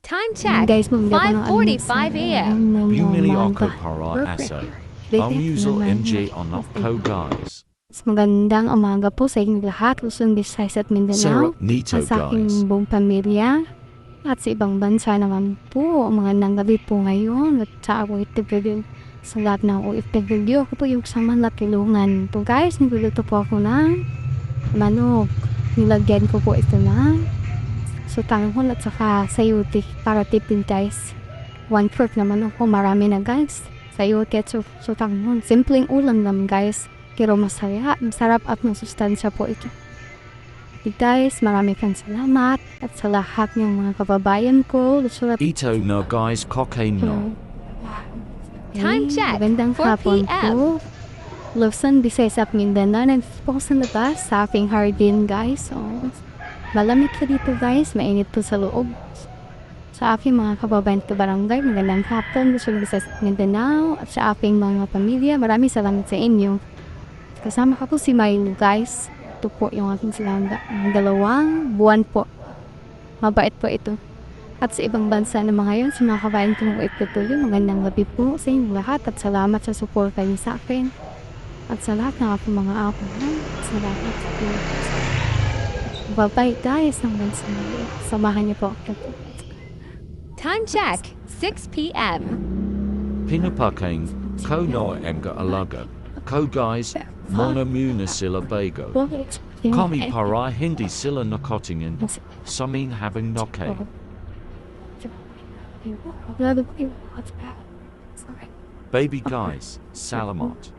Time check, Guys, bumili ako ng 5:45 a.m. Bumili ako manga. para asa. Perfect. Almusal Naman. MJ on ko guys. Mas magandang umaga po sa inyong lahat. Luzon, Visayas at Mindanao. Sarap nito At sa guys. aking buong pamilya. At sa ibang bansa naman po. Magandang gabi po ngayon. At sa OFW. Sa lahat ng OFW. Ako po yung kasama na tulungan. Po guys, nagluluto po ako ng manok. Nilagyan ko po ito na sutanghon at saka sayuti para tipid guys. 1/4 naman ako. Marami na guys. Sayuti at sutanghon. Simpleng ulam lang guys. Pero masarap at masustansya po ito. Okay guys, marami kang salamat at sa lahat ng mga kababayan ko. Ito no guys cocaine no. Time check, Magandang 4 hapon p.m. po. Luzon, Visayas at Mindanao. Nandito po sa labas sa aking hardin guys. Malamig po dito guys. Mainit po sa loob. Sa aking mga kababayan ko barangay, magandang hapon. Luzon, Visayas at Mindanao. At sa aking mga pamilya, maraming salamat sa inyo. Kasama ka po si Milo guys. Ito po yung aking silangga. 2 buwan po. Mabait po ito. At sa ibang bansa na mga yun, sa mga kabayan kong OFW, magandang gabi po sa inyong lahat at salamat sa suporta niyo sa akin. At sa lahat ng aking mga apo. Salamat sa iyo. Bye-bye guys ng bansa niyo. Samahan niyo po ako. Time check, 6 p.m. Pinapakain ko no emga alaga. Ko guys, mona muna sila bago. Kami para hindi sila nakotingin. Samin having noke. Baby guys, salamat.